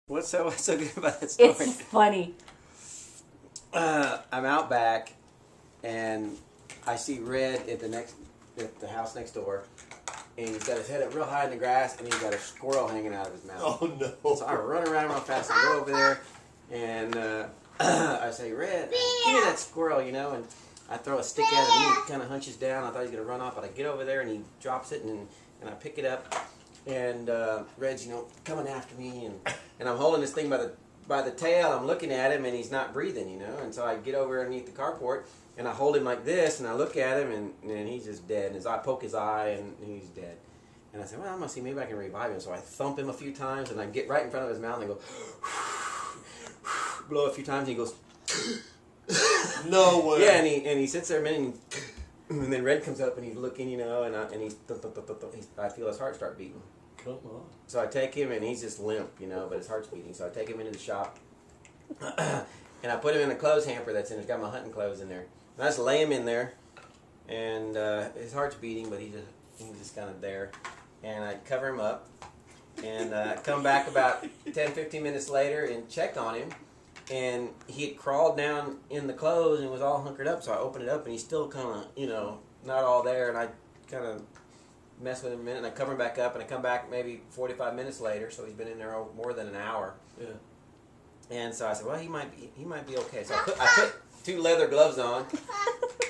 What's so good about that story? It's funny. I'm out back, and I see Red at the house next door, and he's got his head up real high in the grass, and he's got a squirrel hanging out of his mouth. Oh no! So I run around real fast and go over there, and I say, Red, give me that squirrel, and I throw a stick at him, and he kind of hunches down. I thought he was gonna run off, but I get over there, and he drops it, and I pick it up, and Red's coming after me, and I'm holding this thing by the tail. I'm looking at him, and he's not breathing, and so I get over underneath the carport, and I hold him like this, and I look at him, and he's just dead. And I poke his eye, and he's dead. And I said, well, I'm going to see, maybe I can revive him. So I thump him a few times, and I get right in front of his mouth, and I go, blow a few times, and he goes, no way. yeah, and he sits there a minute, and then Red comes up, and he's looking, and I feel his heart start beating. Come on. So I take him, and he's just limp, but his heart's beating. So I take him into the shop, and I put him in a clothes hamper that's in. It's got my hunting clothes in there. And I just lay him in there, and his heart's beating, but he's just kind of there. And I cover him up, and come back about 10, 15 minutes later and check on him. And he had crawled down in the clothes and was all hunkered up. So I opened it up, and he's still kind of, not all there. And I kind of mess with him a minute, and I cover him back up, and I come back maybe 45 minutes later. So he's been in there more than an hour. Yeah. And so I said, well, he might be okay. So I put 2 leather gloves on,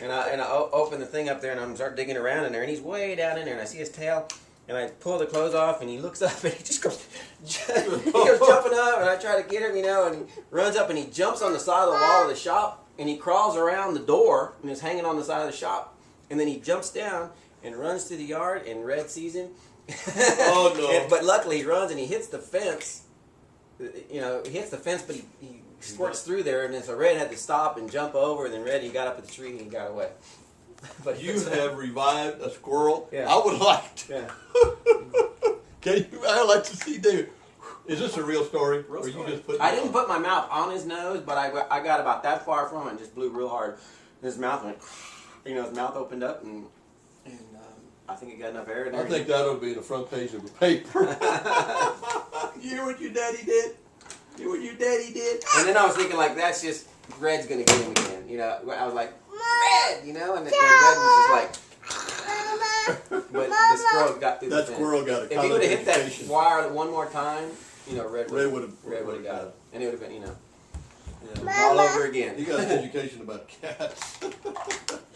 and I open the thing up there, and I'm start digging around in there, and he's way down in there, and I see his tail, and I pull the clothes off, and he looks up, and he just goes, jumping up, and I try to get him, and he runs up, and he jumps on the side of the wall of the shop, and he crawls around the door, and is hanging on the side of the shop, and then he jumps down and runs through the yard, and Red sees him. Oh no! But luckily he runs, and he hits the fence. He hits the fence, but he squirts through there, and then so Red had to stop and jump over, and then Red, he got up at the tree and he got away. But You have revived a squirrel. Yeah. I would like to. Yeah. I'd like to see, David. Is this a real story? Real or story. You just I didn't put my mouth on his nose, but I got about that far from it and just blew real hard. His mouth went, his mouth opened up, and I think it got enough air in there. I think that'll be the front page of the paper. You hear what your daddy did? You hear what your daddy did? And then I was thinking, like, that's just, Red's going to get him again. I was like, Red, and Red was just like, but the squirrel got through the fence. That squirrel got a If he would have hit that education. wire one more time, Red would have got it. And it would have been, all over again. He got an education about cats.